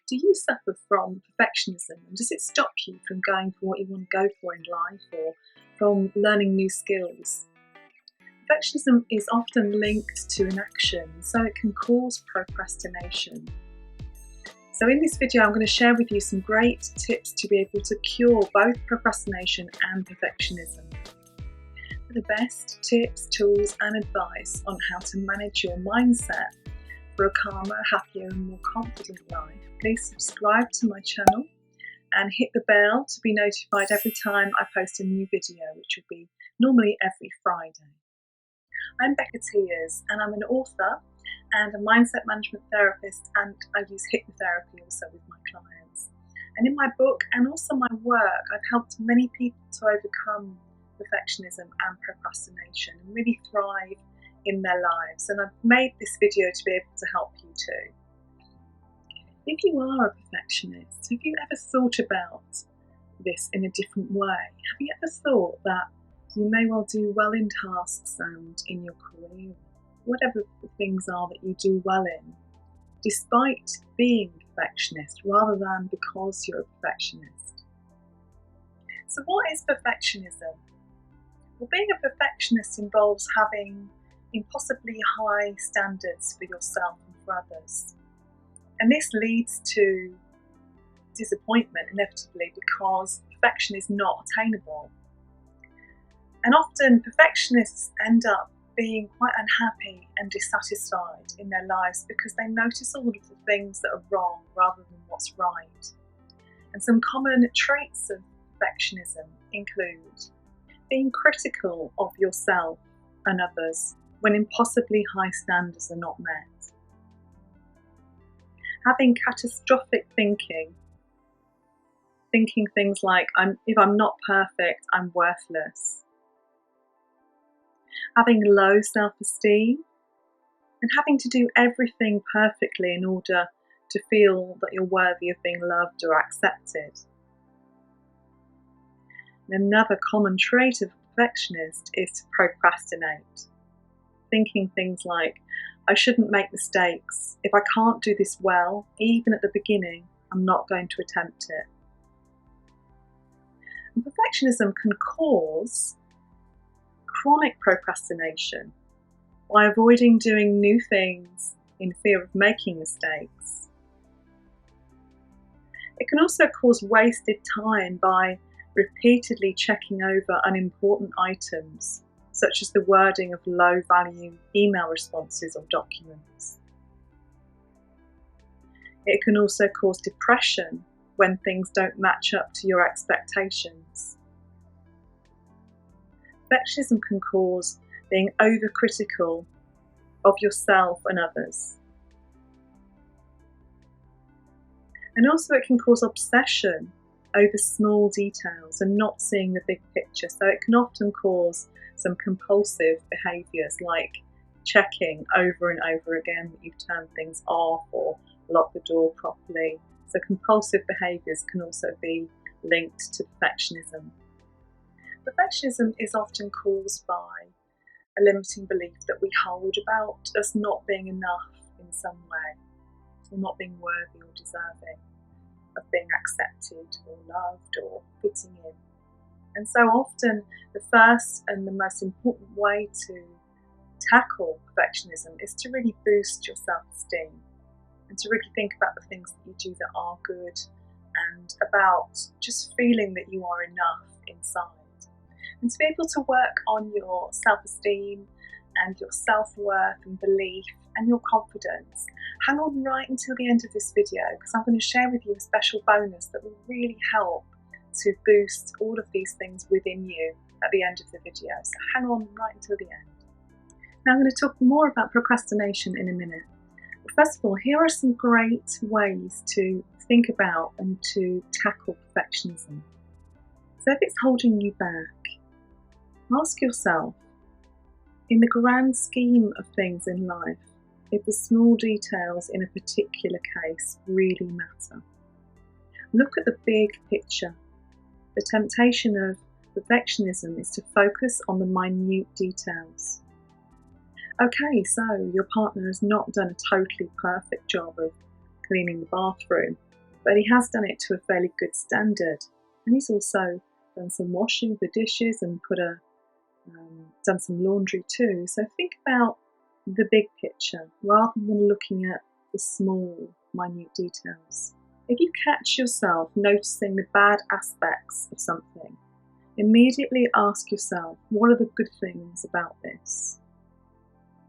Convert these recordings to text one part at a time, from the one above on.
Do you suffer from perfectionism, and does it stop you from going for what you want to go for in life or from learning new skills? Perfectionism is often linked to inaction, so it can cause procrastination. So in this video I'm going to share with you some great tips to be able to cure both procrastination and perfectionism. For the best tips, tools and advice on how to manage your mindset for a calmer, happier and more confident life, please subscribe to my channel and hit the bell to be notified every time I post a new video, which will be normally every Friday. I'm Becca Tears and I'm an author and a mindset management therapist, and I use hypnotherapy also with my clients. And in my book and also my work, I've helped many people to overcome perfectionism and procrastination and really thrive in their lives, and I've made this video to be able to help you too. If you are a perfectionist, have you ever thought about this in a different way? Have you ever thought that you may well do well in tasks and in your career, whatever the things are that you do well in, despite being a perfectionist rather than because you're a perfectionist? So what is perfectionism? Well, being a perfectionist involves having impossibly high standards for yourself and for others. And this leads to disappointment inevitably because perfection is not attainable. And often perfectionists end up being quite unhappy and dissatisfied in their lives because they notice all of the things that are wrong rather than what's right. And some common traits of perfectionism include being critical of yourself and others when impossibly high standards are not met. Having catastrophic thinking things like, if I'm not perfect, I'm worthless. Having low self-esteem and having to do everything perfectly in order to feel that you're worthy of being loved or accepted. And another common trait of a perfectionist is to procrastinate. Thinking things like, I shouldn't make mistakes. If I can't do this well, even at the beginning, I'm not going to attempt it. And perfectionism can cause chronic procrastination by avoiding doing new things in fear of making mistakes. It can also cause wasted time by repeatedly checking over unimportant items, such as the wording of low-value email responses or documents. It can also cause depression when things don't match up to your expectations. Perfectionism can cause being overcritical of yourself and others. And also it can cause obsession over small details and not seeing the big picture. So it can often cause some compulsive behaviours like checking over and over again that you've turned things off or locked the door properly. So compulsive behaviours can also be linked to perfectionism. Perfectionism is often caused by a limiting belief that we hold about us not being enough in some way, or not being worthy or deserving of being accepted or loved or fitting in. And so often the first and the most important way to tackle perfectionism is to really boost your self-esteem and to really think about the things that you do that are good and about just feeling that you are enough inside. And to be able to work on your self-esteem and your self-worth and belief and your confidence, hang on right until the end of this video because I'm going to share with you a special bonus that will really help to boost all of these things within you at the end of the video. So hang on right until the end. Now I'm going to talk more about procrastination in a minute. But first of all, here are some great ways to think about and to tackle perfectionism. So if it's holding you back, ask yourself, in the grand scheme of things in life, if the small details in a particular case really matter. Look at the big picture. The temptation of perfectionism is to focus on the minute details. Okay, so your partner has not done a totally perfect job of cleaning the bathroom, but he has done it to a fairly good standard. And he's also done some washing of the dishes and done some laundry too. So think about the big picture rather than looking at the small, minute details. If you catch yourself noticing the bad aspects of something, immediately ask yourself, what are the good things about this?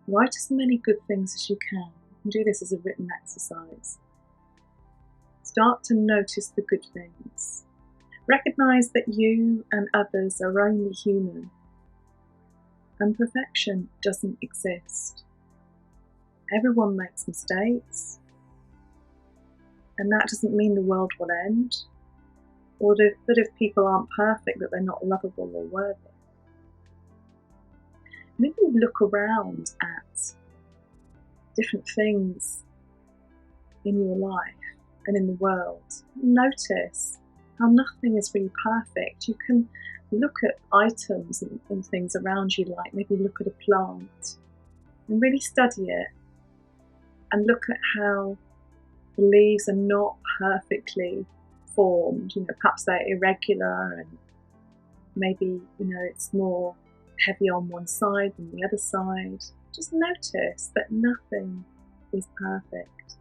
Write as many good things as you can. You can do this as a written exercise. Start to notice the good things. Recognise that you and others are only human, and perfection doesn't exist. Everyone makes mistakes, and that doesn't mean the world will end, or that if people aren't perfect, that they're not lovable or worthy. And if you look around at different things in your life and in the world, notice how nothing is really perfect. You can look at items and things around you, like maybe look at a plant and really study it and look at how the leaves are not perfectly formed. Perhaps they're irregular and maybe, it's more heavy on one side than the other side. Just notice that nothing is perfect.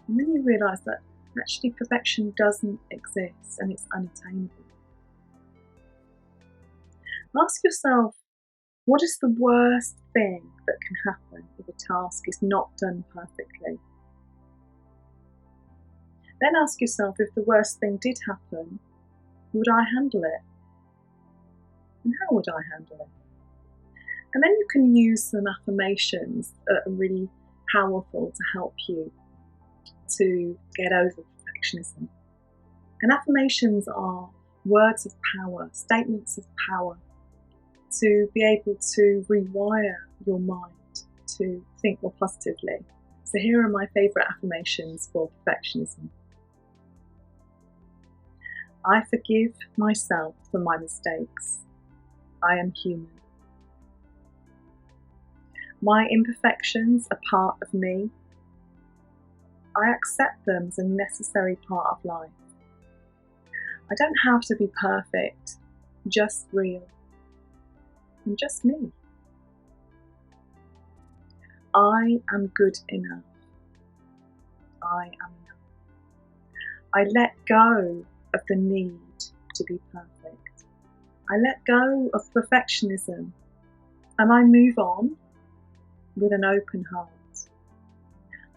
And then you realise that actually perfection doesn't exist and it's unattainable. Ask yourself, what is the worst thing that can happen if a task is not done perfectly? Then ask yourself, if the worst thing did happen, would I handle it? And how would I handle it? And then you can use some affirmations that are really powerful to help you to get over perfectionism. And affirmations are words of power, statements of power, to be able to rewire your mind to think more positively. So here are my favourite affirmations for perfectionism. I forgive myself for my mistakes. I am human. My imperfections are part of me. I accept them as a necessary part of life. I don't have to be perfect, just real. And just me. I am good enough. I am enough. I let go of the need to be perfect. I let go of perfectionism and I move on with an open heart.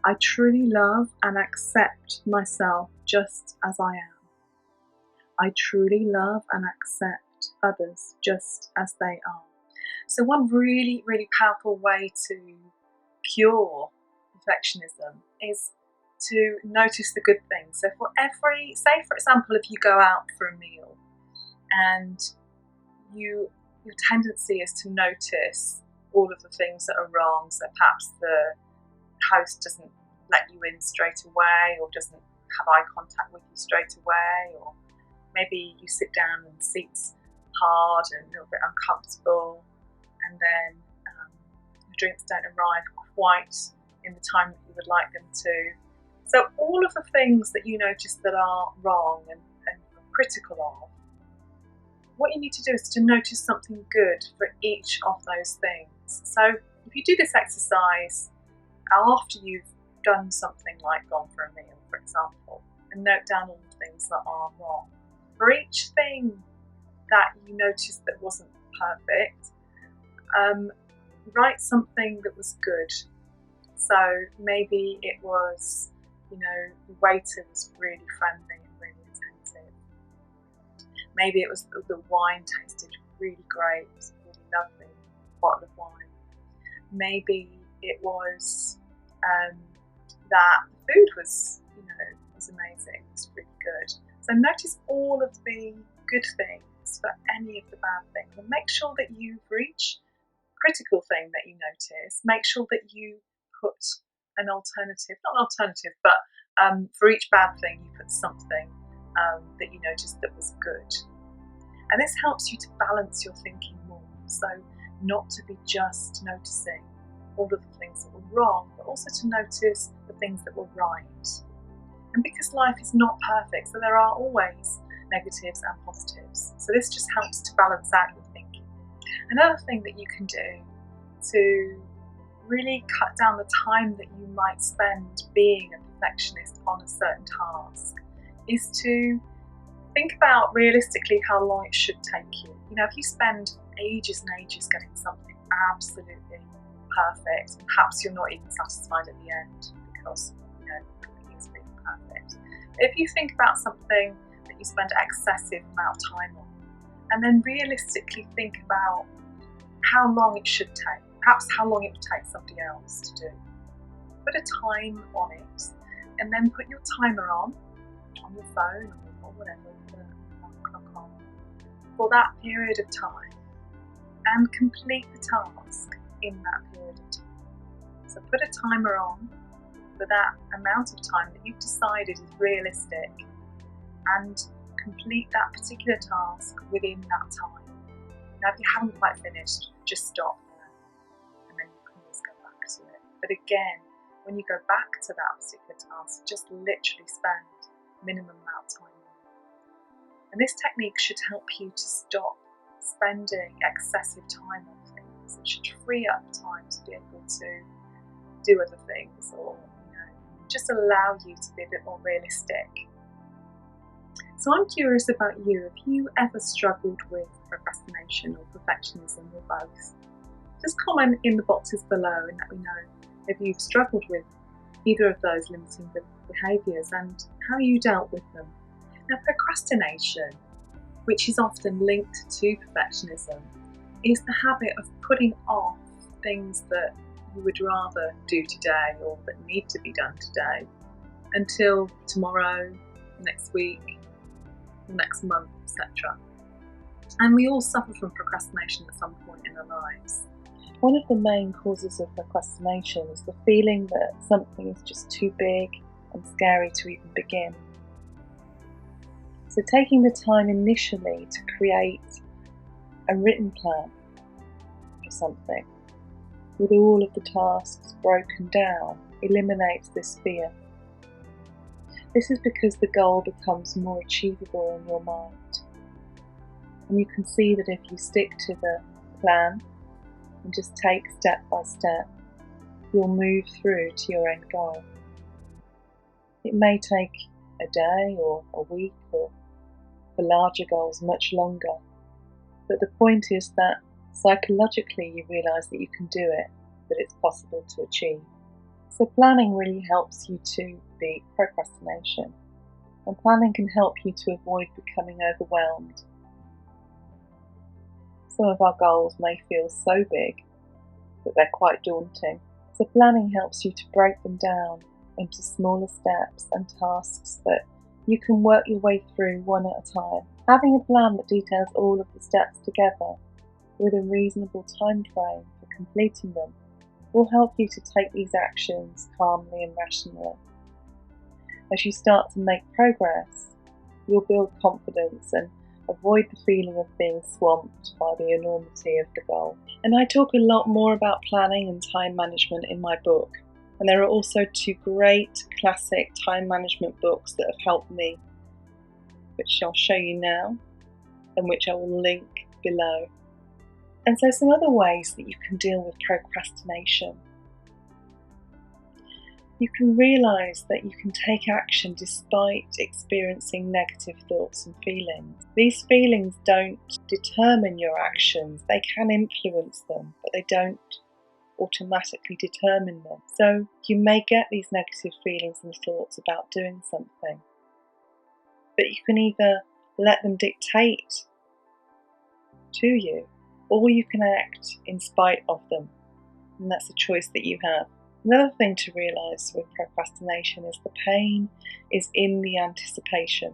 I truly love and accept myself just as I am. I truly love and accept others just as they are. So one really, really powerful way to cure perfectionism is to notice the good things. So say for example, if you go out for a meal and your tendency is to notice all of the things that are wrong. So perhaps the host doesn't let you in straight away, or doesn't have eye contact with you straight away, or maybe you sit down and the seat's hard and a little bit uncomfortable, and then the drinks don't arrive quite in the time that you would like them to. So all of the things that you notice that are wrong and you're critical of, what you need to do is to notice something good for each of those things. So if you do this exercise after you've done something like gone for a meal, for example, and note down all the things that are wrong, for each thing that you noticed that wasn't perfect, write something that was good. So maybe it was, the waiter was really friendly and really attentive. Maybe it was the wine tasted really great, really lovely bottle of wine. Maybe it was that the food was, was amazing, it was really good. So notice all of the good things for any of the bad things, and make sure that for each critical thing that you notice, make sure that you put an alternative, not an alternative, but for each bad thing you put something that you noticed that was good. And this helps you to balance your thinking more, so not to be just noticing all of the things that were wrong, but also to notice the things that were right. And because life is not perfect, so there are always negatives and positives. So this just helps to balance out your thinking. Another thing that you can do to really cut down the time that you might spend being a perfectionist on a certain task is to think about realistically how long it should take you. You know, if you spend ages and ages getting something absolutely perfect, and perhaps you're not even satisfied at the end because, you know, nothing is really perfect. But if you think about something that you spend excessive amount of time on, and then realistically think about how long it should take, perhaps how long it would take somebody else to do. Put a time on it, and then put your timer on your phone or whatever, put a clock on for that period of time, and complete the task in that period of time. So put a timer on for that amount of time that you've decided is realistic, and complete that particular task within that time. Now, if you haven't quite finished, just stop there, and then you can always go back to it. But again, when you go back to that particular task, just literally spend minimum amount of time on it. And this technique should help you to stop spending excessive time on things. It should free up time to be able to do other things, or, you know, just allow you to be a bit more realistic. So I'm curious about you. Have you ever struggled with procrastination or perfectionism, or both? Just comment in the boxes below and let me know if you've struggled with either of those limiting behaviours and how you dealt with them. Now, procrastination, which is often linked to perfectionism, is the habit of putting off things that you would rather do today or that need to be done today until tomorrow, next week, next month, etc. And we all suffer from procrastination at some point in our lives. One of the main causes of procrastination is the feeling that something is just too big and scary to even begin. So taking the time initially to create a written plan for something, with all of the tasks broken down, eliminates this fear. This is because the goal becomes more achievable in your mind. And you can see that if you stick to the plan and just take step by step, you'll move through to your end goal. It may take a day or a week, or for larger goals much longer, but the point is that psychologically you realise that you can do it, that it's possible to achieve. So planning really helps you to beat procrastination, and planning can help you to avoid becoming overwhelmed. Some of our goals may feel so big that they're quite daunting, so planning helps you to break them down into smaller steps and tasks that you can work your way through one at a time. Having a plan that details all of the steps together with a reasonable time frame for completing them will help you to take these actions calmly and rationally. As you start to make progress, you'll build confidence and avoid the feeling of being swamped by the enormity of the goal. And I talk a lot more about planning and time management in my book. And there are also 2 great classic time management books that have helped me, which I'll show you now and which I will link below. And so some other ways that you can deal with procrastination. You can realise that you can take action despite experiencing negative thoughts and feelings. These feelings don't determine your actions. They can influence them, but they don't automatically determine them. So you may get these negative feelings and thoughts about doing something, but you can either let them dictate to you, or you can act in spite of them, and that's a choice that you have. Another thing to realise with procrastination is the pain is in the anticipation.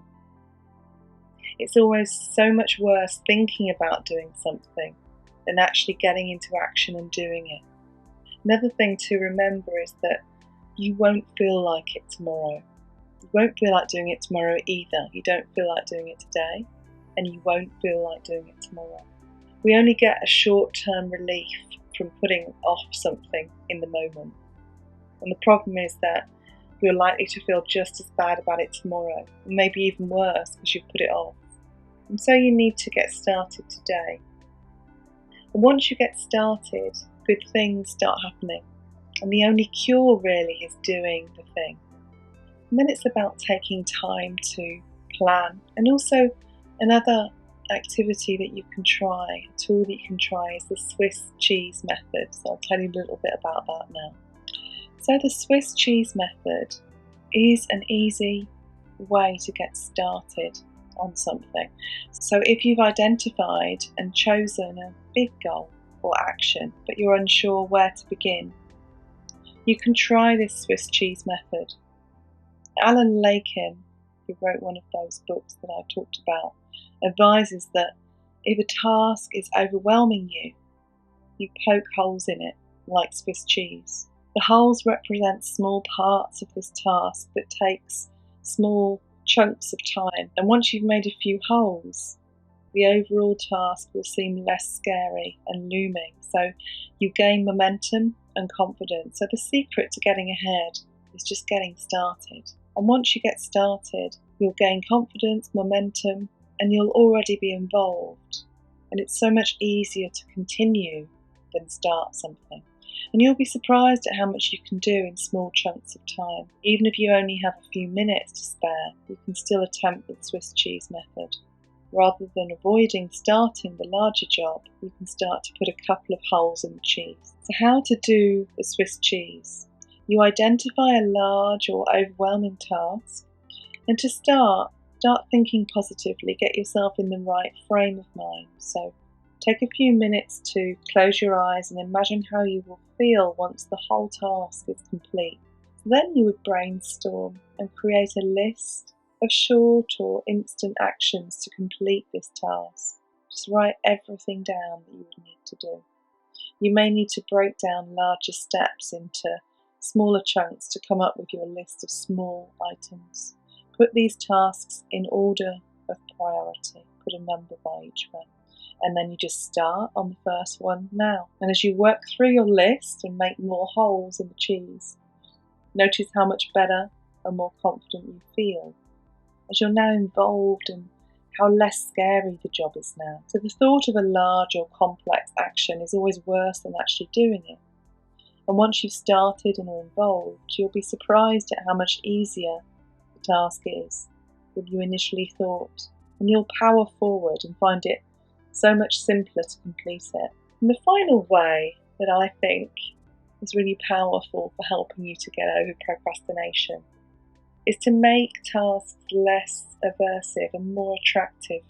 It's always so much worse thinking about doing something than actually getting into action and doing it. Another thing to remember is that you won't feel like it tomorrow. You won't feel like doing it tomorrow either. You don't feel like doing it today, and you won't feel like doing it tomorrow. We only get a short-term relief from putting off something in the moment. And the problem is that you're likely to feel just as bad about it tomorrow, and maybe even worse because you've put it off. And so you need to get started today. And once you get started, good things start happening. And the only cure really is doing the thing. And then it's about taking time to plan. And also another activity that you can try, a tool that you can try, is the Swiss cheese method. So I'll tell you a little bit about that now. So the Swiss cheese method is an easy way to get started on something. So if you've identified and chosen a big goal or action, but you're unsure where to begin, you can try this Swiss cheese method. Lakein, who wrote one of those books that I talked about, advises that if a task is overwhelming you, you poke holes in it like Swiss cheese. The holes represent small parts of this task that takes small chunks of time, and once you've made a few holes, the overall task will seem less scary and looming, so you gain momentum and confidence. So the secret to getting ahead is just getting started. And once you get started, you'll gain confidence, momentum, and you'll already be involved. And it's so much easier to continue than start something. And you'll be surprised at how much you can do in small chunks of time. Even if you only have a few minutes to spare, you can still attempt the Swiss cheese method. Rather than avoiding starting the larger job, you can start to put a couple of holes in the cheese. So how to do the Swiss cheese? You identify a large or overwhelming task, and to start thinking positively, get yourself in the right frame of mind. So take a few minutes to close your eyes and imagine how you will feel once the whole task is complete. Then you would brainstorm and create a list of short or instant actions to complete this task. Just write everything down that you would need to do. You may need to break down larger steps into smaller chunks to come up with your list of small items. Put these tasks in order of priority. Put a number by each one. And then you just start on the first one now. And as you work through your list and make more holes in the cheese, notice how much better and more confident you feel, as you're now involved, and how less scary the job is now. So the thought of a large or complex action is always worse than actually doing it. And once you've started and are involved, you'll be surprised at how much easier the task is than you initially thought. And you'll power forward and find it so much simpler to complete it. And the final way that I think is really powerful for helping you to get over procrastination is to make tasks less aversive and more attractive.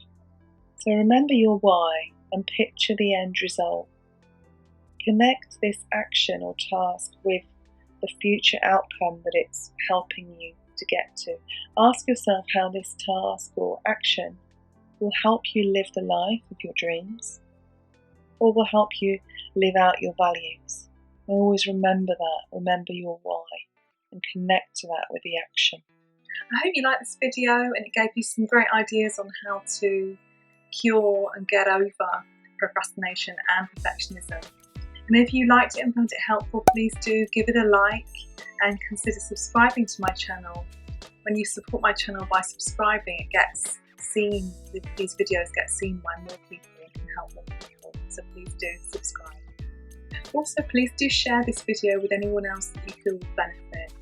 So remember your why and picture the end result. Connect this action or task with the future outcome that it's helping you to get to. Ask yourself how this task or action will help you live the life of your dreams, or will help you live out your values. And always remember that, remember your why, and connect to that with the action. I hope you liked this video and it gave you some great ideas on how to cure and get over procrastination and perfectionism. And if you liked it and found it helpful, please do give it a like and consider subscribing to my channel. When you support my channel by subscribing, it gets seen, these videos get seen by more people and can help more people. So please do subscribe. Also, please do share this video with anyone else that you feel will benefit.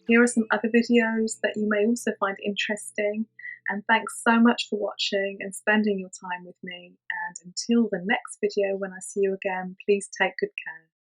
Here are some other videos that you may also find interesting. And thanks so much for watching and spending your time with me. And until the next video, when I see you again, please take good care.